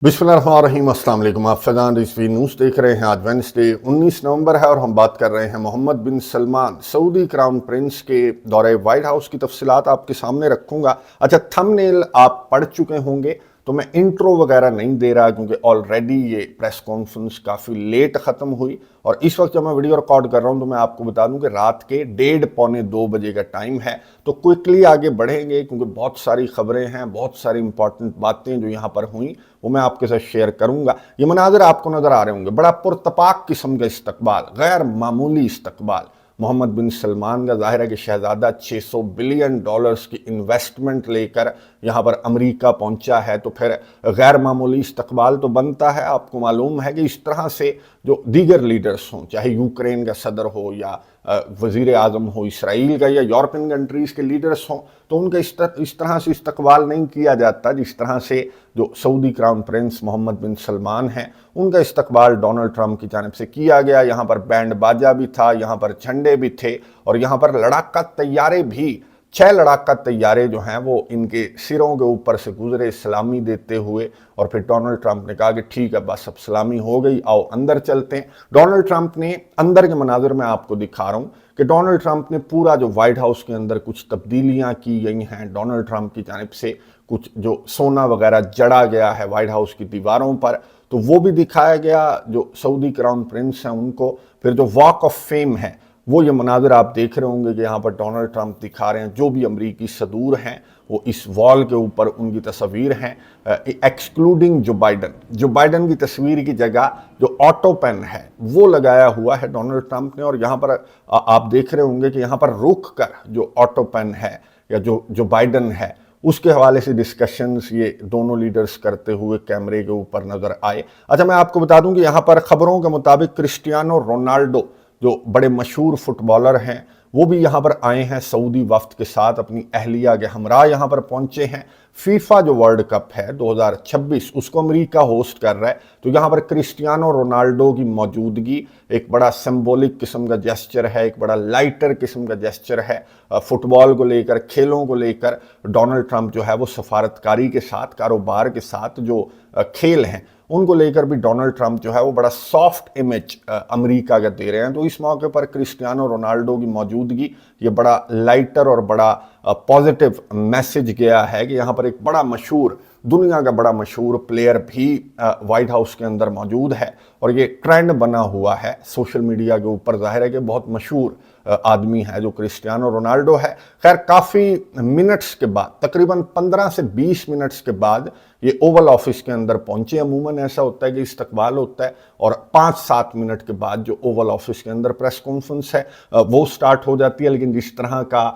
बिस्मिल्लाहिर्रहमानिर्रहीम, अस्सलाम वालेकुम। आप फैज़ान रिजवी न्यूज़ देख रहे हैं। आज वेडनेसडे 19 नवंबर है और हम बात कर रहे हैं मोहम्मद बिन सलमान सऊदी क्राउन प्रिंस के दौरे वाइट हाउस की तफसीलात आपके सामने रखूंगा। अच्छा, थंबनेल आप पढ़ चुके होंगे तो मैं इंट्रो वगैरह नहीं दे रहा क्योंकि ऑलरेडी ये प्रेस कॉन्फ्रेंस काफ़ी लेट ख़त्म हुई और इस वक्त जब मैं वीडियो रिकॉर्ड कर रहा हूं तो मैं आपको बता दूं कि रात के 1:30-2 बजे का टाइम है। तो क्विकली आगे बढ़ेंगे क्योंकि बहुत सारी खबरें हैं, बहुत सारी इंपॉर्टेंट बातें जो यहाँ पर हुई वो मैं आपके साथ शेयर करूंगा। ये मनाज़र आपको नज़र आ रहे होंगे, बड़ा पुरतपाक किस्म का इस्तकबाल, गैर मामूली इस्तकबाल मोहम्मद बिन सलमान का। ज़ाहिर है कि शहज़ादा 600 बिलियन डॉलर्स की इन्वेस्टमेंट लेकर यहाँ पर अमेरिका पहुँचा है, तो फिर गैर मामूली इस्तकबाल तो बनता है। आपको मालूम है कि इस तरह से जो दीगर लीडर्स हों, चाहे यूक्रेन का सदर हो या वज़ीर आज़म हो इसराइल का या यूरोपियन कंट्रीज़ के लीडर्स हों, तो उनका इस तरह से इस्तकबाल नहीं किया जाता जिस तरह से जो सऊदी क्राउन प्रिंस मोहम्मद बिन सलमान हैं उनका इस्तकबाल डोनाल्ड ट्रंप की जानिब से किया गया। यहाँ पर बैंड बाजा भी था, यहाँ पर झंडे भी थे और यहाँ पर लड़ाका तैयारे भी, 6 लड़ाका तैयारे जो हैं वो इनके सिरों के ऊपर से गुजरे सलामी देते हुए। और फिर डोनाल्ड ट्रंप ने कहा कि ठीक है, बस अब सलामी हो गई, आओ अंदर चलते हैं। डोनाल्ड ट्रंप ने अंदर के मनाजिर में आपको दिखा रहा हूँ कि डोनाल्ड ट्रंप ने पूरा जो वाइट हाउस के अंदर कुछ तब्दीलियाँ की गई हैं। डोनाल्ड ट्रंप की जानिब से कुछ जो सोना वगैरह जड़ा गया है वाइट हाउस की दीवारों पर, तो वो भी दिखाया गया जो सऊदी क्राउन प्रिंस हैं उनको। फिर जो वॉक ऑफ फेम है वो ये मनाजिर आप देख रहे होंगे कि यहाँ पर डोनाल्ड ट्रंप दिखा रहे हैं। जो भी अमरीकी सदूर हैं वो इस वॉल के ऊपर उनकी तस्वीर हैं, एक्सक्लूडिंग जो बाइडन की तस्वीर की जगह जो ऑटो पेन है वो लगाया हुआ है डोनाल्ड ट्रंप ने। और यहाँ पर आप देख रहे होंगे कि यहाँ पर रुक कर जो ऑटो पेन है या जो बाइडन है उसके हवाले से डिस्कशंस ये दोनों लीडर्स करते हुए कैमरे के ऊपर नजर आए। अच्छा, मैं आपको बता दूं कि यहाँ पर खबरों के मुताबिक क्रिस्टियानो रोनाल्डो जो बड़े मशहूर फुटबॉलर हैं वो भी यहाँ पर आए हैं सऊदी वफ्द के साथ, अपनी अहलिया के हमरा यहाँ पर पहुंचे हैं। फीफा जो वर्ल्ड कप है 2026 उसको अमेरिका होस्ट कर रहा है, तो यहाँ पर क्रिस्टियानो रोनाल्डो की मौजूदगी एक बड़ा सिंबॉलिक किस्म का जेस्चर है, एक बड़ा लाइटर किस्म का जेस्चर है। फुटबॉल को लेकर, खेलों को लेकर डोनाल्ड ट्रंप जो है वो सफारतकारी के साथ, कारोबार के साथ जो खेल हैं उनको लेकर भी डोनाल्ड ट्रंप जो है वो बड़ा सॉफ्ट इमेज अमेरिका का दे रहे हैं। तो इस मौके पर क्रिस्टियानो रोनाल्डो की मौजूदगी ये बड़ा लाइटर और बड़ा पॉजिटिव मैसेज गया है कि यहाँ पर एक बड़ा मशहूर, दुनिया का बड़ा मशहूर प्लेयर भी वाइट हाउस के अंदर मौजूद है। और ये ट्रेंड बना हुआ है सोशल मीडिया के ऊपर। जाहिर है कि बहुत मशहूर आदमी है जो क्रिस्टियानो रोनाल्डो है। खैर, काफ़ी मिनट्स के बाद, तकरीबन 15 से 20 मिनट्स के बाद ये ओवल ऑफिस के अंदर पहुंचे। अमूमन ऐसा होता है कि इस्तकबाल होता है और 5-7 मिनट के बाद जो ओवल ऑफिस के अंदर प्रेस कॉन्फ्रेंस है वो स्टार्ट हो जाती है। लेकिन जिस तरह का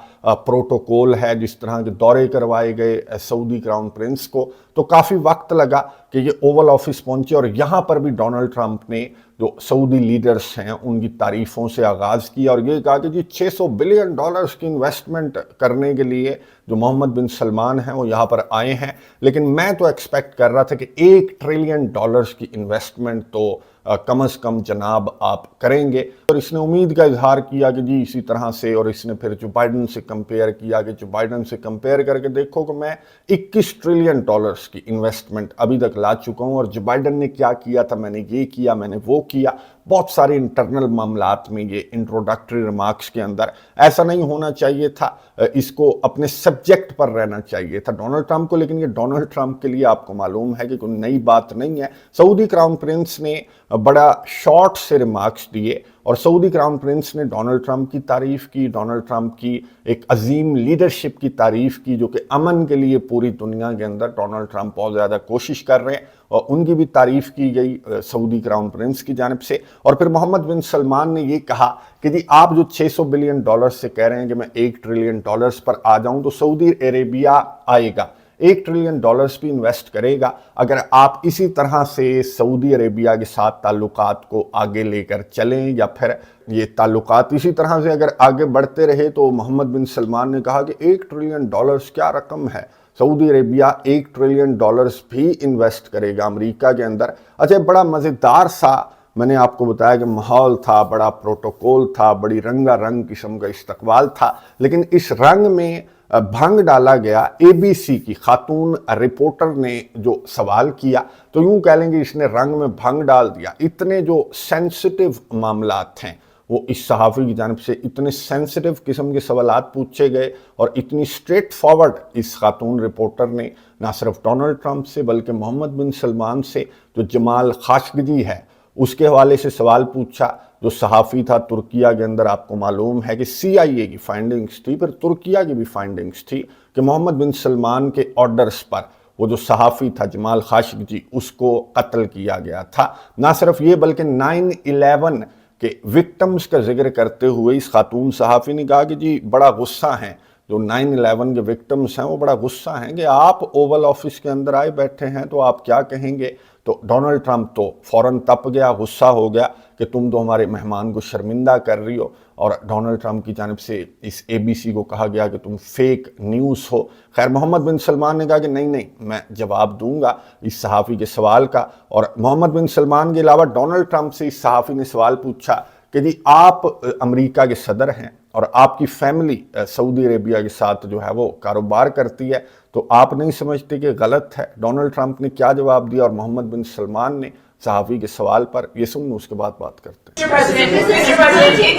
प्रोटोकॉल है, जिस तरह के दौरे करवाए गए सऊदी क्राउन प्रिंस को, तो काफ़ी वक्त लगा कि ये ओवल ऑफिस पहुंचे। और यहाँ पर भी डोनाल्ड ट्रंप ने जो सऊदी लीडर्स हैं उनकी तारीफ़ों से आगाज़ किया और ये कहा कि जी 600 बिलियन डॉलर्स की इन्वेस्टमेंट करने के लिए जो मोहम्मद बिन सलमान हैं वो यहाँ पर आए हैं। लेकिन मैं तो एक्सपेक्ट कर रहा था कि 1 ट्रिलियन डॉलर्स की इन्वेस्टमेंट तो कम अज़ कम जनाब आप करेंगे। और इसने उम्मीद का इजहार किया कि जी इसी तरह से, और इसने फिर जो बाइडन से कंपेयर किया कि जो बाइडन से कंपेयर करके देखो कि मैं 21 ट्रिलियन डॉलर्स की इन्वेस्टमेंट अभी तक ला चुका हूँ और जो बाइडन ने क्या किया था, मैंने ये किया, मैंने वो किया। बहुत सारे इंटरनल मामलात में ये इंट्रोडक्टरी रिमार्क्स के अंदर ऐसा नहीं होना चाहिए था, इसको अपने सब्जेक्ट पर रहना चाहिए था डोनाल्ड ट्रंप को। लेकिन ये डोनाल्ड ट्रंप के लिए आपको मालूम है कि कोई नई बात नहीं है। सऊदी क्राउन प्रिंस ने बड़ा शॉर्ट से रिमार्क्स दिए और सऊदी क्राउन प्रिंस ने डोनाल्ड ट्रंप की तारीफ़ की, डोनाल्ड ट्रंप की एक अजीम लीडरशिप की तारीफ़ की जो कि अमन के लिए पूरी दुनिया के अंदर डोनाल्ड ट्रंप बहुत ज़्यादा कोशिश कर रहे हैं, और उनकी भी तारीफ़ की गई सऊदी क्राउन प्रिंस की जानिब से। और फिर मोहम्मद बिन सलमान ने ये कहा कि जी आप जो 600 बिलियन डॉलर्स से कह रहे हैं कि मैं 1 ट्रिलियन डॉलर्स पर आ जाऊं, तो सऊदी अरेबिया आएगा, 1 ट्रिलियन डॉलर्स भी इन्वेस्ट करेगा अगर आप इसी तरह से सऊदी अरेबिया के साथ ताल्लुकात को आगे लेकर चलें, या फिर ये ताल्लुकात इसी तरह से अगर आगे बढ़ते रहे। तो मोहम्मद बिन सलमान ने कहा कि 1 ट्रिलियन डॉलर्स क्या रकम है, सऊदी अरेबिया 1 ट्रिलियन डॉलर्स भी इन्वेस्ट करेगा अमेरिका के अंदर। अच्छा, बड़ा मज़ेदार सा मैंने आपको बताया कि माहौल था, बड़ा प्रोटोकॉल था, बड़ी रंगारंग किस्म का इस्तकबाल था। लेकिन इस रंग में بھنگ ڈالا گیا. ABC کی خاتون رپورٹر نے جو سوال کیا تو یوں کہہ لیں گے اس نے رنگ میں بھنگ ڈال دیا. اتنے جو سینسٹیو معاملات ہیں وہ اس صحافی کی جانب سے اتنے سینسٹیو قسم کے سوالات پوچھے گئے اور اتنی سٹریٹ فارورڈ اس خاتون رپورٹر نے نہ صرف ڈونلڈ ٹرمپ سے بلکہ محمد بن سلمان سے جو جمال خاشقجی ہے اس کے حوالے سے سوال پوچھا. جو صحافی تھا ترکیہ کے اندر آپ کو معلوم ہے کہ CIA کی فائنڈنگز تھی, پھر ترکیہ کی بھی فائنڈنگز تھی کہ محمد بن سلمان کے آرڈرز پر وہ جو صحافی تھا جمال خاشقجی اس کو قتل کیا گیا تھا. نہ صرف یہ بلکہ 9/11 کہ وکٹمز کا ذکر کرتے ہوئے اس خاتون صحافی نے کہا کہ جی بڑا غصہ ہیں جو 9/11 کے وکٹمز ہیں, وہ بڑا غصہ ہیں کہ آپ اوول آفس کے اندر آئے بیٹھے ہیں تو آپ کیا کہیں گے. تو ڈونلڈ ٹرمپ تو فوراً تپ گیا, غصہ ہو گیا کہ تم تو ہمارے مہمان کو شرمندہ کر رہی ہو, اور ڈونلڈ ٹرمپ کی جانب سے اس ABC کو کہا گیا کہ تم فیک نیوز ہو. خیر محمد بن سلمان نے کہا کہ نہیں میں جواب دوں گا اس صحافی کے سوال کا. اور محمد بن سلمان کے علاوہ ڈونلڈ ٹرمپ سے اس صحافی نے سوال پوچھا کہ جی آپ امریکہ کے صدر ہیں اور آپ کی فیملی سعودی عربیہ کے ساتھ جو ہے وہ کاروبار کرتی ہے, تو آپ نہیں سمجھتے کہ غلط ہے؟ ڈونلڈ ٹرمپ نے کیا جواب دیا اور محمد بن سلمان نے صحافی کے سوال پر یہ سن اس کے بعد بات کرتے ہیں. Mr. President,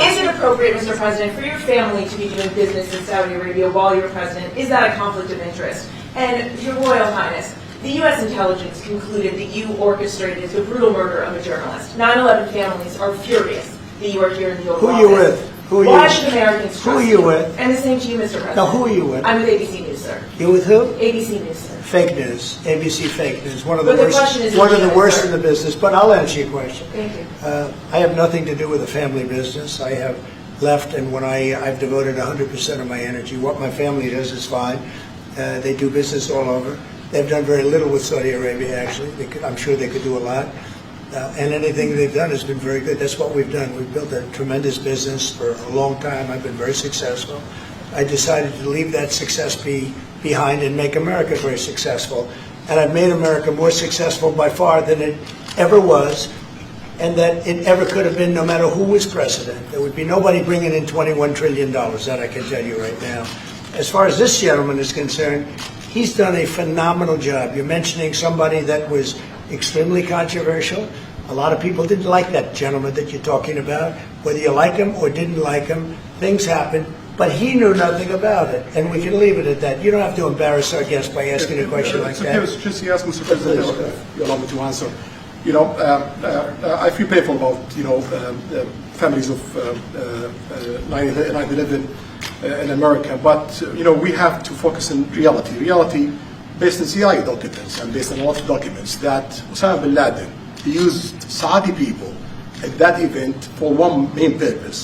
is it appropriate, Mr. President, for your family to be doing business in Saudi Arabia while you're president? Is that a conflict of interest? And Your Royal Highness, the U.S. intelligence concluded that you orchestrated the brutal murder of a journalist. 9/11 families are furious that you are here in the Oval Office. Who are you with? Why should Americans trust you? Who are you with? And the same to you, Mr. President. Now, who are you with? I'm with ABC News, sir. You with who? ABC News, sir. Fake news. ABC fake news. One of the But the worst. question is One of the legitimate, worst sir. in the business. But I'll answer your question. Thank you. I have nothing to do with the family business. I have left, and when I've devoted 100% of my energy. What my family does is fine. They do business all over. They've done very little with Saudi Arabia, actually. I'm sure they could do a lot. And anything they've done has been very good. That's what we've done. We've built a tremendous business for a long time. I've been very successful. I decided to leave that success behind and make America very successful. And I've made America more successful by far than it ever was, and that it ever could have been no matter who was president. There would be nobody bringing in $21 trillion, that I can tell you right now. As far as this gentleman is concerned, he's done a phenomenal job. You're mentioning somebody that was extremely controversial. A lot of people didn't like that gentleman that you're talking about. Whether you like him or didn't like him, things happen. But he knew nothing about it, and we can leave it at that. You don't have to embarrass our guest by asking a question like that. Just ask Mr. President, you allow me to answer. You know, I feel painful about, the families of 9/11 in America, but, we have to focus on reality. Reality based on CIA documents and based on a lot of documents that Osama bin Laden, he used Saudi people at that event for one main purpose,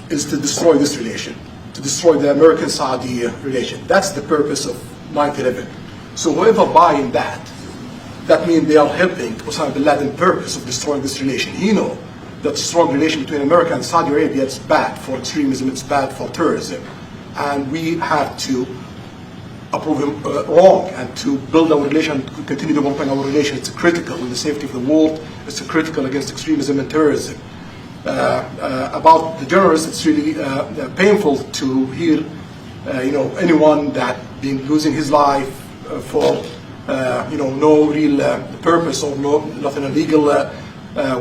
is to destroy this relation, to destroy the American-Saudi relation. That's the purpose of 9/11. So whoever buying that means they are helping Osama bin Laden's purpose of destroying this relation. He knows that strong relation between America and Saudi Arabia, it's bad for extremism, it's bad for terrorism. And we have to approve him wrong and to build our relation, continue developing our relation. It's critical in the safety of the world. It's critical against extremism and terrorism. About the journalists, it's really painful to hear, anyone that been losing his life for, no real purpose or nothing illegal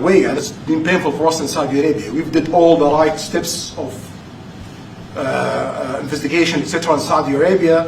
way. And it's been painful for us in Saudi Arabia. We've did all the right steps of investigation, etc. in Saudi Arabia.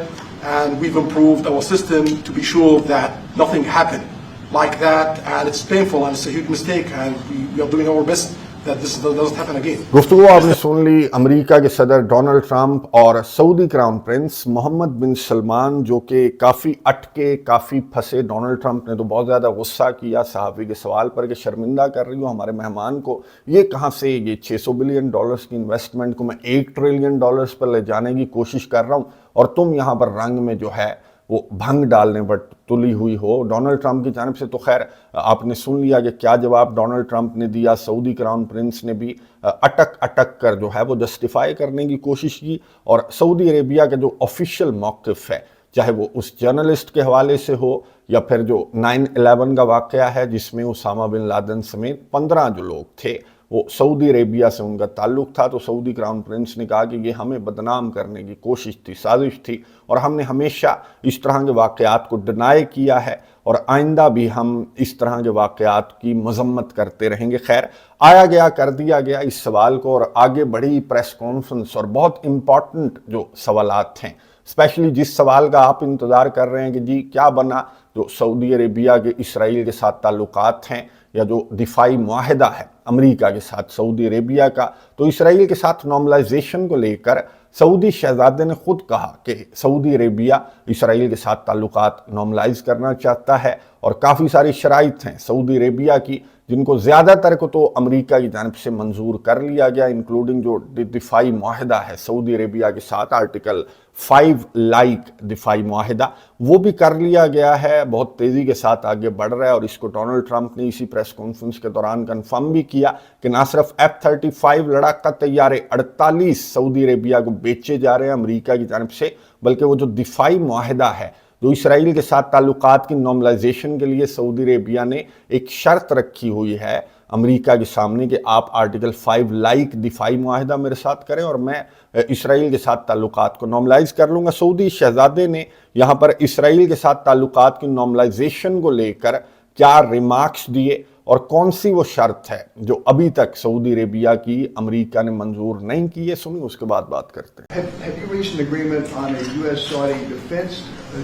And we've improved our system to be sure that nothing happened like that, and it's painful and it's a huge mistake, and we are doing our best that this doesn't happen again. گفتگو آپ نے سن لی امریکہ کے صدر Donald Trump اور سعودی crown prince محمد بن سلمان جو کہ کافی اٹکے کافی پھنسے. ڈونلڈ ٹرمپ نے تو بہت زیادہ غصہ کیا صحافی کے سوال پر کہ شرمندہ کر رہی ہوں ہمارے مہمان کو, یہ کہاں سے یہ $600 بلین کی انویسٹمنٹ کو میں $1 ٹریلین پر لے جانے کی کوشش کر رہا ہوں اور تم یہاں پر رنگ میں جو ہے وہ بھنگ ڈالنے پر تلی ہوئی ہو. ڈونلڈ ٹرمپ کی جانب سے تو خیر آپ نے سن لیا کہ کیا جواب ڈونلڈ ٹرمپ نے دیا. سعودی کراؤن پرنس نے بھی اٹک کر جو ہے وہ جسٹیفائی کرنے کی کوشش کی, اور سعودی عربیہ کا جو آفیشیل موقف ہے چاہے وہ اس جرنلسٹ کے حوالے سے ہو یا پھر جو 9/11 کا واقعہ ہے جس میں اسامہ بن لادن سمیت 15 جو لوگ تھے वो सऊदी अरेबिया से उनका ताल्लुक़ था, तो सऊदी क्राउन प्रिंस ने कहा कि ये हमें बदनाम करने की कोशिश थी, साजिश थी, और हमने हमेशा इस तरह के वाक़यात को डिनाई किया है और आइंदा भी हम इस तरह के वाक़यात की मजम्मत करते रहेंगे। खैर, आया गया कर दिया गया इस सवाल को, और आगे बढ़ी प्रेस कॉन्फ्रेंस, और बहुत इम्पॉर्टेंट जो सवालात हैं, स्पेशली जिस सवाल का आप इंतज़ार कर रहे हैं कि जी क्या बना जो सऊदी अरेबिया के इसराइल के साथ ताल्लुकात हैं, या जो दिफाई मुआहदा है अमेरिका के साथ सऊदी अरेबिया का, तो इसराइल के साथ नॉर्मलाइजेशन को लेकर सऊदी शहजादे ने खुद कहा कि सऊदी अरेबिया इसराइल के साथ ताल्लुकात नॉर्मलाइज करना चाहता है, और काफ़ी सारी शराइत हैं सऊदी अरेबिया की जिनको ज़्यादातर को तो अमेरिका की जानिब से मंजूर कर लिया गया, इंक्लूडिंग जो दिफाई मुआहदा है सऊदी अरेबिया के साथ आर्टिकल 5 लाइक दिफाई मुआहदा, वो भी कर लिया गया है, बहुत तेज़ी के साथ आगे बढ़ रहा है। और इसको डोनाल्ड ट्रंप ने इसी प्रेस कॉन्फ्रेंस के दौरान कंफर्म भी किया कि ना सिर्फ F-35 लड़ाका तैयारे 48 सऊदी अरेबिया को बेचे जा रहे हैं अमेरिका की जानिब से, बल्कि वो जो दिफाई मुआहदा है जो इसराइल के साथ ताल्लुकात की नॉर्मलाइजेशन के लिए सऊदी अरेबिया ने एक शर्त रखी हुई है अमेरिका के सामने कि आप आर्टिकल 5 लाइक दिफाई मुआहदा मेरे साथ करें और मैं इसराइल के साथ ताल्लुकात को नॉर्मलाइज कर लूँगा। सऊदी शहजादे ने यहाँ पर इसराइल के साथ ताल्लुकात की नॉर्मलाइजेशन को लेकर क्या रिमार्क्स दिए और कौन सी वो शर्त है जो अभी तक सऊदी अरेबिया की अमेरिका ने मंजूर नहीं की है, सुनिए उसके बाद बात करते हैं। Have you reached an agreement on a U.S.-Saudi defense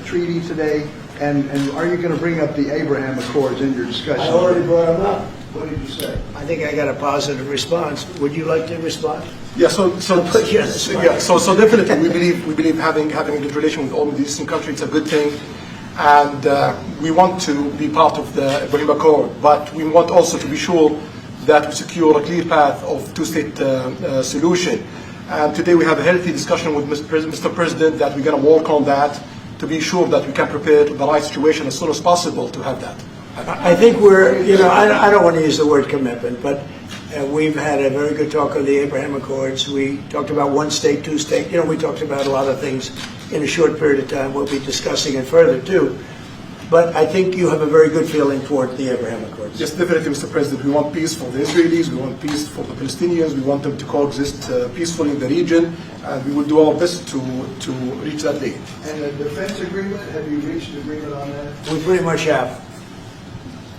treaty today? And are you going to bring up the Abraham Accords in your discussion? I already brought them up. What did you say? I think I got a positive response. Would you like to respond? Yeah, so definitely we believe having a good relation with all Middle Eastern countries is a good thing, and we want to be part of the Abraham Accord, but we want also to be sure that we secure a clear path of two-state solution. And today we have a healthy discussion with Mr. President that we're going to work on that to be sure that we can prepare the right situation as soon as possible to have that. I think I don't want to use the word commitment, but we've had a very good talk on the Abraham Accords. We talked about one state, two state. We talked about a lot of things in a short period of time. We'll be discussing it further too. But I think you have a very good feeling toward the Abraham Accords. Yes, definitely, Mr. President. We want peace for the Israelis, we want peace for the Palestinians, we want them to coexist peacefully in the region, and we will do our best to reach that day. And the defense agreement, have you reached an agreement on that? We pretty much have.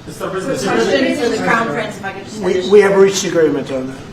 Mr. President, for the Crown Prince, if I could just finish. We have reached agreement on that.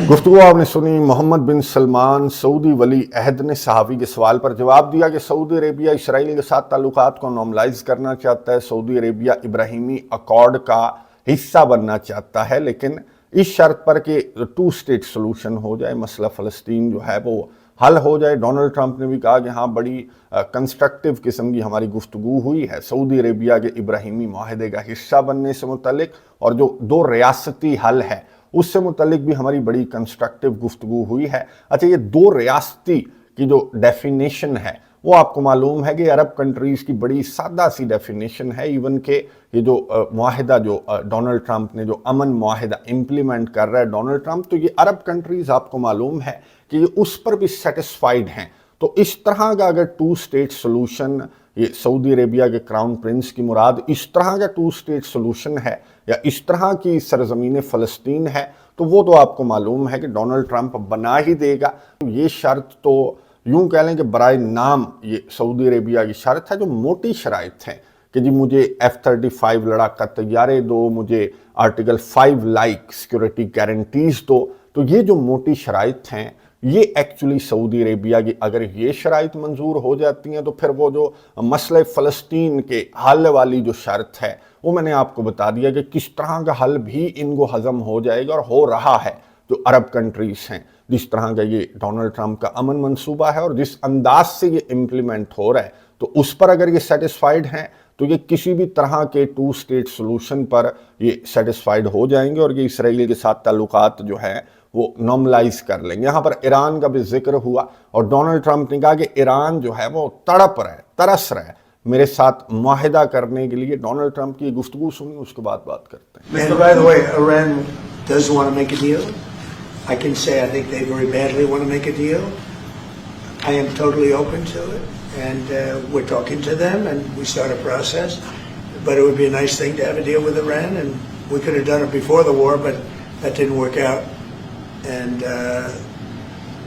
गुफ्तगू आपने सुनी। मोहम्मद बिन Salman Saudi वली अहद ने सहाफ़ी के सवाल पर जवाब दिया कि सऊदी अरेबिया इसराइल के साथ ताल्लुकात को नॉर्मलाइज करना चाहता है, सऊदी अरेबिया इब्राहिमी अकॉर्ड का हिस्सा बनना चाहता है, लेकिन इस शर्त पर कि 2 स्टेट सोल्यूशन हो जाए, मसला फ़लस्तीन जो है वो हल हो जाए। डोनाल्ड ट्रंप ने भी कहा कि हाँ, बड़ी कंस्ट्रक्टिव किस्म की हमारी गुफ्तगू हुई है सऊदी अरेबिया के इब्राहिमी माहदे का हिस्सा बनने से मुतल्लिक, और जो 2 रियासती हल है उससे मुतल्लिक भी हमारी बड़ी कंस्ट्रक्टिव गुफ्तगू हुई है। अच्छा, ये 2 रियासती की जो डेफिनेशन है वो आपको मालूम है कि अरब कंट्रीज़ की बड़ी सादा सी डेफिनेशन है। इवन के ये जो मुआहदा जो डोनाल्ड ट्रंप ने जो अमन मुआहदा इम्प्लीमेंट कर रहा है डोनाल्ड ट्रंप, तो ये अरब कंट्रीज़ आपको मालूम है कि ये उस पर भी सेटिस्फाइड हैं। तो इस तरह का अगर 2 स्टेट सोल्यूशन, ये सऊदी अरेबिया के क्राउन प्रिंस की मुराद इस तरह का 2 स्टेट सोल्यूशन है या इस तरह की सरजमीन फ़लस्तीन है, तो वो तो आपको मालूम है कि डोनाल्ड ट्रंप बना ही देगा। ये शर्त तो यूं कह लें कि बराए नाम ये सऊदी अरेबिया की शर्त है, जो मोटी शराइत है कि जी मुझे F-35 लड़ाका तैयारे दो, मुझे आर्टिकल 5 लाइक सिक्योरिटी गारंटीज़ दो। तो ये जो मोटी शराइत हैं ये एक्चुअली सऊदी अरेबिया की अगर ये शराइत मंजूर हो जाती हैं तो फिर वो जो मसले फ़लस्तीन के हल वाली जो शर्त है वो मैंने आपको बता दिया कि किस तरह का हल भी इनको हज़म हो जाएगा और हो रहा है। जो अरब कंट्रीज़ हैं, जिस तरह का ये डोनाल्ड ट्रंप का अमन मंसूबा है और जिस अंदाज से ये इम्प्लीमेंट हो रहा है, तो उस पर अगर ये सेटिस्फाइड हैं तो ये किसी भी तरह के 2 स्टेट सोल्यूशन पर ये सेटिस्फाइड हो जाएंगे और ये इसराइल के साथ ताल्लुकात जो है वो नॉर्मलाइज कर लेंगे। यहाँ पर ईरान का भी जिक्र हुआ और डोनाल्ड ट्रंप ने कहा कि ईरान जो है वो तड़प रहा है, तरस रहा है मेरे साथ मुआहिदा करने के लिए। डोनाल्ड ट्रंप की गुफ्तगू सुनी, उसके बाद बात करते हैं। And by the way, Iran does want to make a deal. I can say I think they very badly want to make a deal. I am totally open to it, and we're talking to them, and we start a process. But it would be a nice thing to have a deal with Iran, and we could have done it before the war, but That didn't work out. And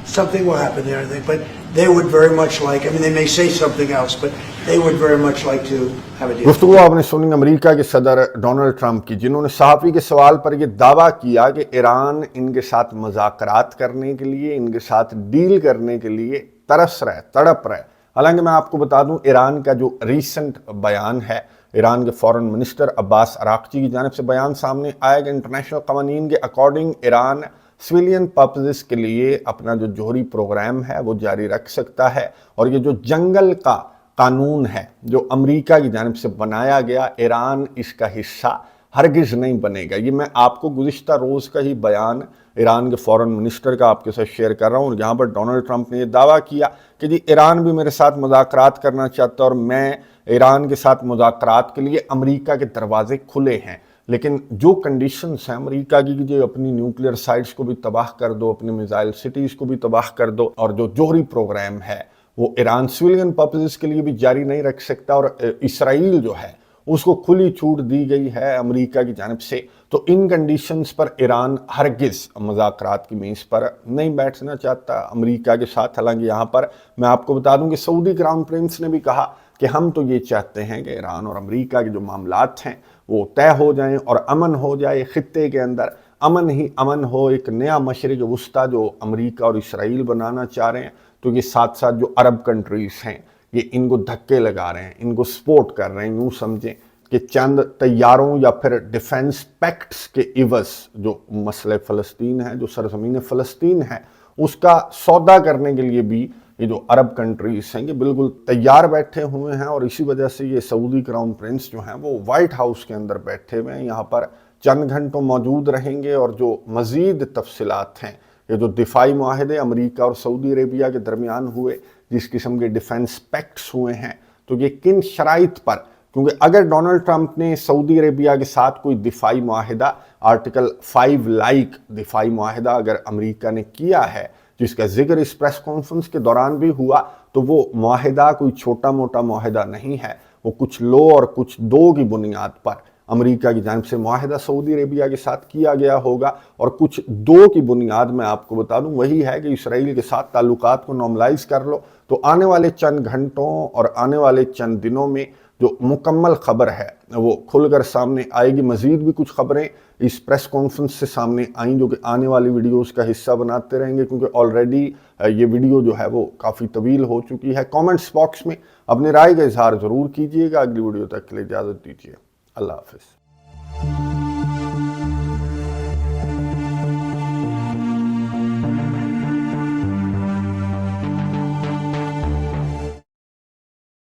something will happen there, I think. But they would very much like, I mean, they may say something else, but they would very much like to have a deal. गुफ्तगू आपने सुनी America के सदर Donald Trump की, जिन्होंने सहाफ़ी के सवाल पर यह दावा किया कि ईरान इनके साथ मुज़ाकरात करने के लिए, इनके साथ डील करने के लिए तरस रहा है, तड़प रहा है। हालांकि मैं आपको बता दूं, ईरान का जो रीसेंट बयान है, ईरान के फॉरेन मिनिस्टर अब्बास अराक्ची की जानिब से बयान सामने आया कि इंटरनेशनल कवानीन के अकॉर्डिंग ईरान सिविलियन पर्पसेस के लिए अपना जो जौहरी प्रोग्राम है वो जारी रख सकता है, और ये जो जंगल का कानून है जो अमेरिका की जानिब से बनाया गया, ईरान इसका हिस्सा हरगिज़ नहीं बनेगा। ये मैं आपको गुज़िश्ता रोज़ का ही बयान ईरान के फॉरेन मिनिस्टर का आपके साथ शेयर कर रहा हूँ, और यहाँ पर डोनाल्ड ट्रंप ने ये दावा किया कि जी ईरान भी मेरे साथ मुज़ाकरात करना चाहता है और मैं ईरान के साथ मुज़ाकरात के लिए अमेरिका के दरवाजे खुले हैं, लेकिन जो कंडीशंस हैं अमेरिका की कि जो अपनी न्यूक्लियर साइट्स को भी तबाह कर दो, अपनी मिसाइल सिटीज़ को भी तबाह कर दो, और जो जौहरी प्रोग्राम है वो ईरान सिविलियन पर्पसेस के लिए भी जारी नहीं रख सकता, और इसराइल जो है उसको खुली छूट दी गई है अमेरिका की जानिब से। तो इन कंडीशंस पर ईरान हरगिज़ मुज़ाकरात की मेज़ पर नहीं बैठना चाहता अमेरिका के साथ। हालांकि यहाँ पर मैं आपको बता दूं कि सऊदी क्राउन प्रिंस ने भी कहा कि हम तो ये चाहते हैं कि ईरान और अमेरिका के जो मामलात हैं वो तय हो जाएं और अमन हो जाए, खित्ते के अंदर अमन ही अमन हो, एक नया मशरिक़ वुस्ता जो अमेरिका और इसराइल बनाना चाह रहे हैं। तो ये साथ साथ जो अरब कंट्रीज़ हैं ये इनको धक्के लगा रहे हैं, इनको सपोर्ट कर रहे हैं। यूँ समझें कि चंद तैयारों या फिर डिफेंस पैक्ट्स के इवज़ जो मसले फ़लस्तीन है, जो सरज़मीन फ़लस्तीन है, उसका सौदा करने के लिए भी ये जो अरब कंट्रीज़ हैं ये बिल्कुल तैयार बैठे हुए हैं। और इसी वजह से ये सऊदी क्राउन प्रिंस जो हैं वो वाइट हाउस के अंदर बैठे हुए हैं, यहाँ पर चंद घंटों मौजूद रहेंगे, और जो मज़ीद तफसीलात हैं, ये जो दिफाई मुआहदे अमेरिका और सऊदी अरेबिया के दरमियान हुए, जिस किस्म के डिफेंस पैक्ट्स हुए हैं, तो ये किन शराइत पर, क्योंकि अगर डोनाल्ड ट्रंप ने सऊदी अरेबिया के साथ कोई दिफाई मुआहदा, आर्टिकल 5 लाइक दिफाई मुआहदा अगर अमेरिका ने किया है, जिसका जिक्र इस प्रेस कॉन्फ्रेंस के दौरान भी हुआ, तो वो मुआहदा कोई छोटा मोटा मुआहदा नहीं है, वो कुछ लो और कुछ दो की बुनियाद पर अमेरिका की जानिब से मुआहदा सऊदी अरेबिया के साथ किया गया होगा। और कुछ दो की बुनियाद मैं आपको बता दूं वही है कि इसराइल के साथ ताल्लुकात को नॉर्मलाइज कर लो। तो आने वाले चंद घंटों और आने वाले चंद दिनों में जो मुकम्मल खबर है वो खुलकर सामने आएगी। मज़ीद भी कुछ खबरें इस प्रेस कॉन्फ्रेंस से सामने आई जो कि आने वाली वीडियोस का हिस्सा बनाते रहेंगे, क्योंकि ऑलरेडी ये वीडियो जो है वो काफ़ी तवील हो चुकी है। कमेंट्स बॉक्स में अपनी राय का इजहार ज़रूर कीजिएगा। अगली वीडियो तक के लिए इजाज़त दीजिए। अल्लाह हाफ़िज़।